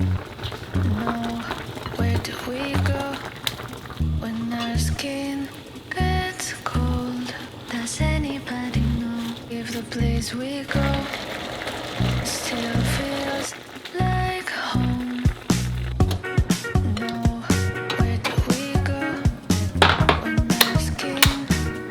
know where do we go when our skin gets cold? Does anybody know if the place we go still feels like home? Know where do we go when our skin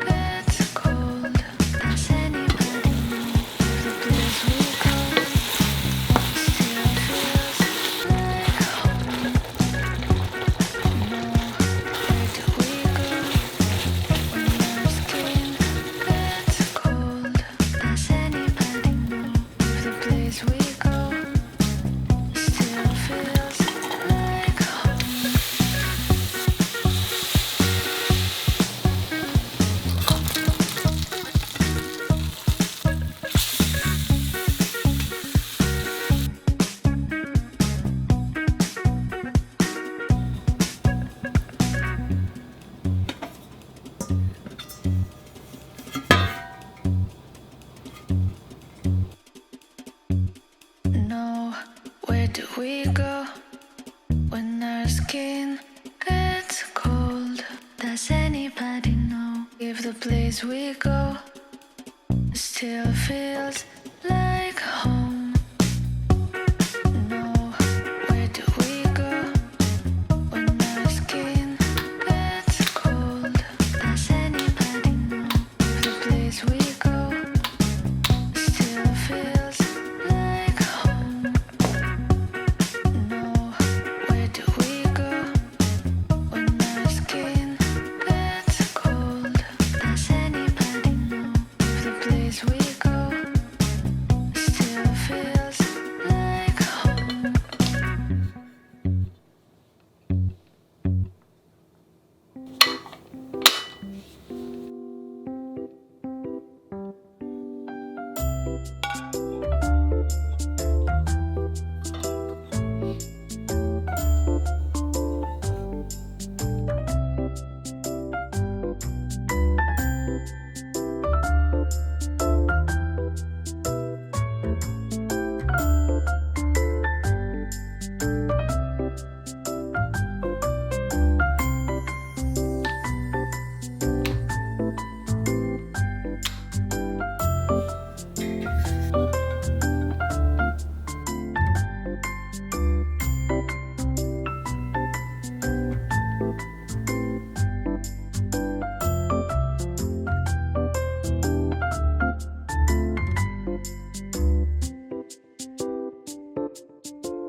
gets cold? Does anybody know if the place we go still feels like home? Know where do we go when our skin gets cold? Does anybody know if the place we go still feels like home? Know where do we go when our skin gets cold? Does anybody know if the place we go still feels like home? Know where do we go when our skin gets cold? Does anybody know if the place we go still feels like home? Know where do we go when our skin gets cold? Does anybody know if the place we go still feels like home?